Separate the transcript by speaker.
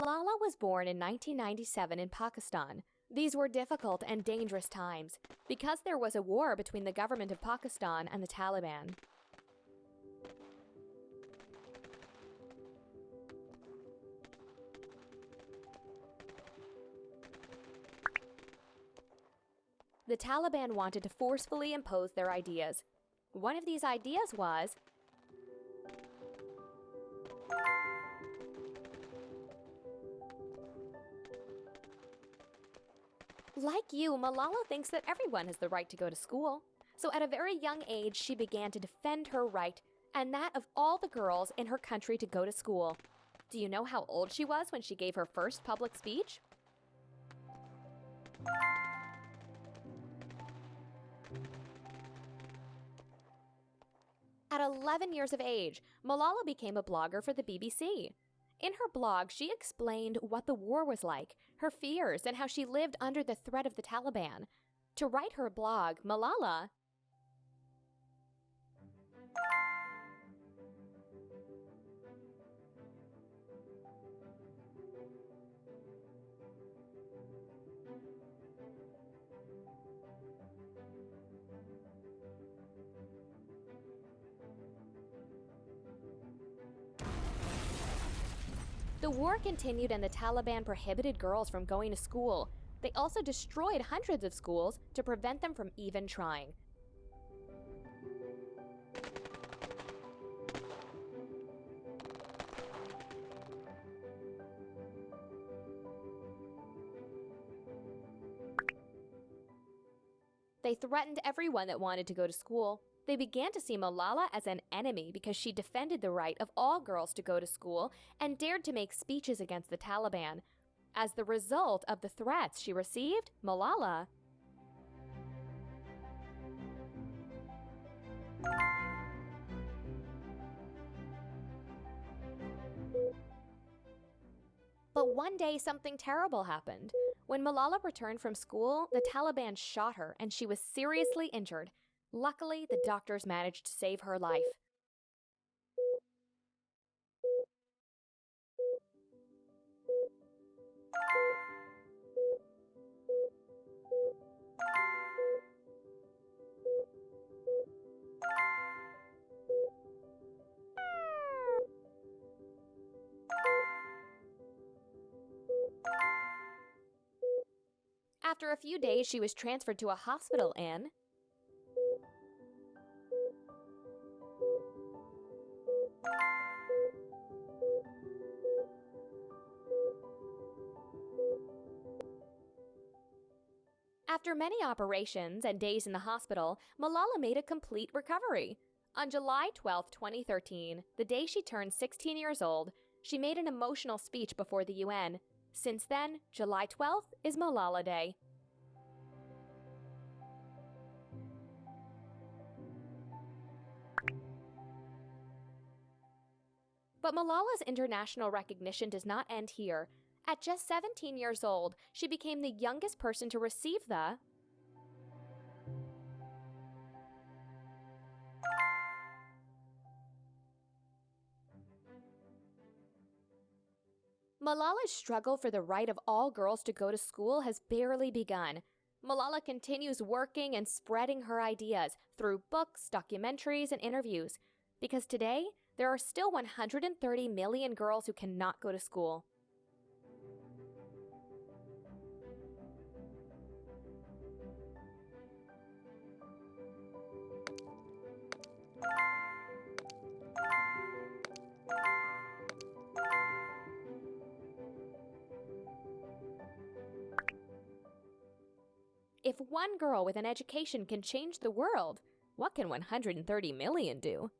Speaker 1: Malala was born in 1997 in Pakistan. These were difficult and dangerous times because there was a war between the government of Pakistan and the Taliban. The Taliban wanted to forcefully impose their ideas. One of these ideas was like you, Malala thinks that everyone has the right to go to school. So at a very young age, she began to defend her right, and that of all the girls in her country to go to school. Do you know how old she was when she gave her first public speech? At 11 years of age, Malala became a blogger for the BBC. In her blog, she explained what the war was like, her fears, and how she lived under the threat of the Taliban. To write her blog, Malala The war continued and the Taliban prohibited girls from going to school. They also destroyed hundreds of schools to prevent them from even trying. They threatened everyone that wanted to go to school. They began to see Malala as an enemy because she defended the right of all girls to go to school and dared to make speeches against the Taliban. As the result of the threats she received, Malala But one day, something terrible happened. When Malala returned from school, the Taliban shot her and she was seriously injured. Luckily, the doctors managed to save her life. After a few days, she was transferred to a hospital in After many operations and days in the hospital, Malala made a complete recovery. On July 12, 2013, the day she turned 16 years old, she made an emotional speech before the UN. Since then, July 12th is Malala Day. But Malala's international recognition does not end here. At just 17 years old, she became the youngest person to receive the Malala's struggle for the right of all girls to go to school has barely begun. Malala continues working and spreading her ideas through books, documentaries, and interviews. Because today, there are still 130 million girls who cannot go to school. If one girl with an education can change the world, what can 130 million do?